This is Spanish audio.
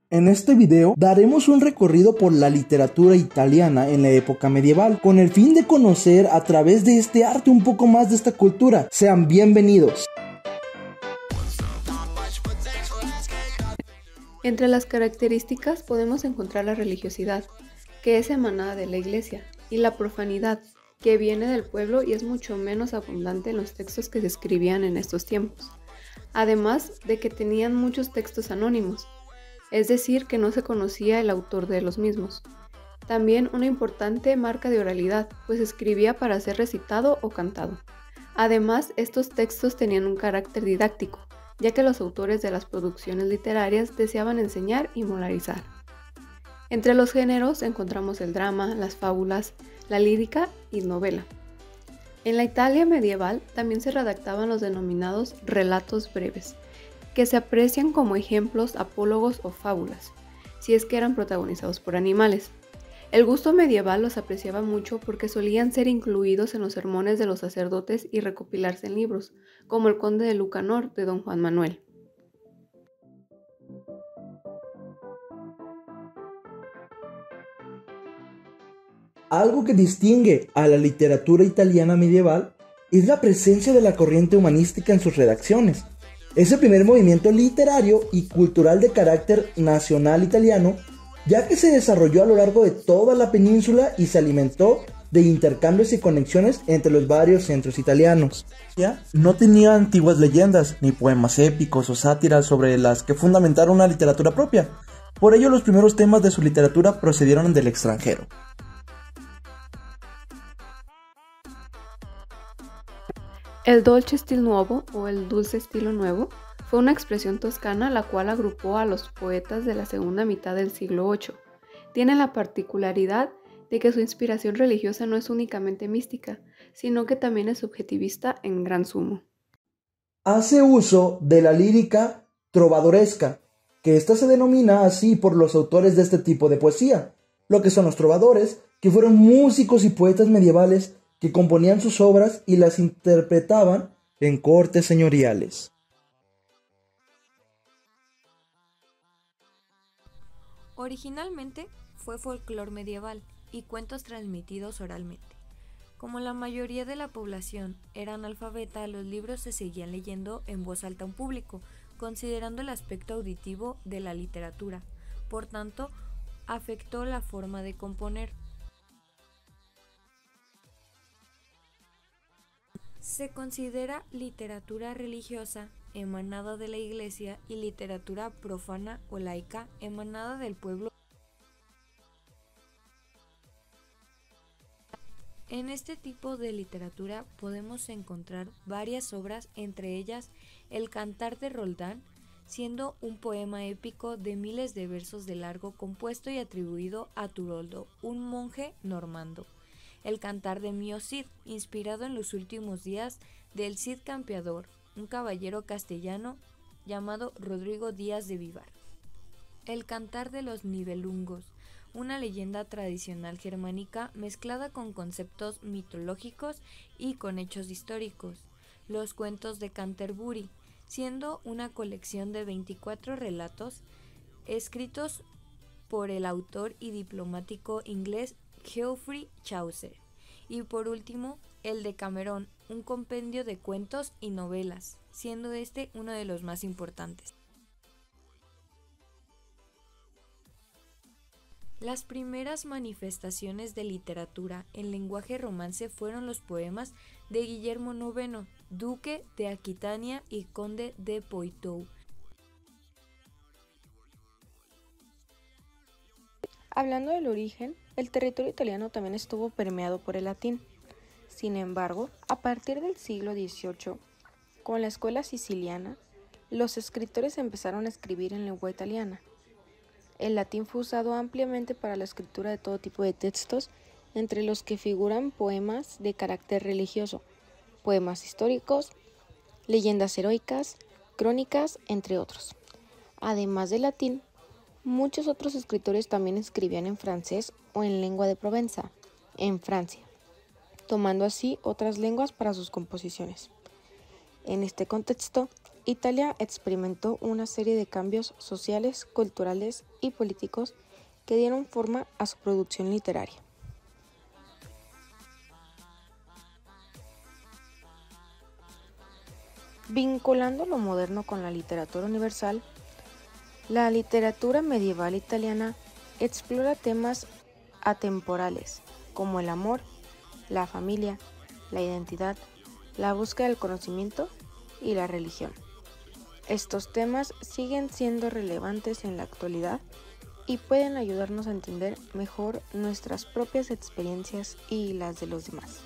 En este video daremos un recorrido por la literatura italiana en la época medieval, con el fin de conocer a través de este arte un poco más de esta cultura. Sean bienvenidos. Entre las características podemos encontrar la religiosidad, que es emanada de la iglesia, y la profanidad, que viene del pueblo y es mucho menos abundante en los textos que se escribían en estos tiempos. Además de que tenían muchos textos anónimos, es decir, que no se conocía el autor de los mismos. También una importante marca de oralidad, pues escribía para ser recitado o cantado. Además, estos textos tenían un carácter didáctico, ya que los autores de las producciones literarias deseaban enseñar y moralizar. Entre los géneros encontramos el drama, las fábulas, la lírica y novela. En la Italia medieval también se redactaban los denominados relatos breves, que se aprecian como ejemplos, apólogos o fábulas, si es que eran protagonizados por animales. El gusto medieval los apreciaba mucho porque solían ser incluidos en los sermones de los sacerdotes y recopilarse en libros, como El Conde de Lucanor de Don Juan Manuel. Algo que distingue a la literatura italiana medieval es la presencia de la corriente humanística en sus redacciones. Es el primer movimiento literario y cultural de carácter nacional italiano, ya que se desarrolló a lo largo de toda la península y se alimentó de intercambios y conexiones entre los varios centros italianos. No tenía antiguas leyendas, ni poemas épicos o sátiras sobre las que fundamentar una literatura propia. Por ello, los primeros temas de su literatura procedieron del extranjero. El dolce stil nuovo o el dulce estilo nuevo fue una expresión toscana la cual agrupó a los poetas de la segunda mitad del siglo VIII. Tiene la particularidad de que su inspiración religiosa no es únicamente mística, sino que también es subjetivista en gran sumo. Hace uso de la lírica trovadoresca, que ésta se denomina así por los autores de este tipo de poesía, lo que son los trovadores, que fueron músicos y poetas medievales que componían sus obras y las interpretaban en cortes señoriales. Originalmente fue folclore medieval y cuentos transmitidos oralmente. Como la mayoría de la población era analfabeta, los libros se seguían leyendo en voz alta a un público, considerando el aspecto auditivo de la literatura. Por tanto, afectó la forma de componer. Se considera literatura religiosa emanada de la iglesia y literatura profana o laica emanada del pueblo. En este tipo de literatura podemos encontrar varias obras, entre ellas El Cantar de Roldán, siendo un poema épico de miles de versos de largo compuesto y atribuido a Turoldo, un monje normando. El Cantar de Mio Cid, inspirado en los últimos días del Cid Campeador, un caballero castellano llamado Rodrigo Díaz de Vivar. El Cantar de los Nibelungos, una leyenda tradicional germánica mezclada con conceptos mitológicos y con hechos históricos. Los Cuentos de Canterbury, siendo una colección de 24 relatos escritos por el autor y diplomático inglés Geoffrey Chaucer. Y por último, el Decamerón, un compendio de cuentos y novelas, siendo este uno de los más importantes. Las primeras manifestaciones de literatura en lenguaje romance fueron los poemas de Guillermo IX, duque de Aquitania y conde de Poitou. Hablando del origen, el territorio italiano también estuvo permeado por el latín. Sin embargo, a partir del siglo XVIII, con la escuela siciliana, los escritores empezaron a escribir en lengua italiana. El latín fue usado ampliamente para la escritura de todo tipo de textos, entre los que figuran poemas de carácter religioso, poemas históricos, leyendas heroicas, crónicas, entre otros. Además del latín, muchos otros escritores también escribían en francés o en lengua de Provenza, en Francia, tomando así otras lenguas para sus composiciones. En este contexto, Italia experimentó una serie de cambios sociales, culturales y políticos que dieron forma a su producción literaria. Vinculando lo moderno con la literatura universal, la literatura medieval italiana explora temas atemporales como el amor, la familia, la identidad, la búsqueda del conocimiento y la religión. Estos temas siguen siendo relevantes en la actualidad y pueden ayudarnos a entender mejor nuestras propias experiencias y las de los demás.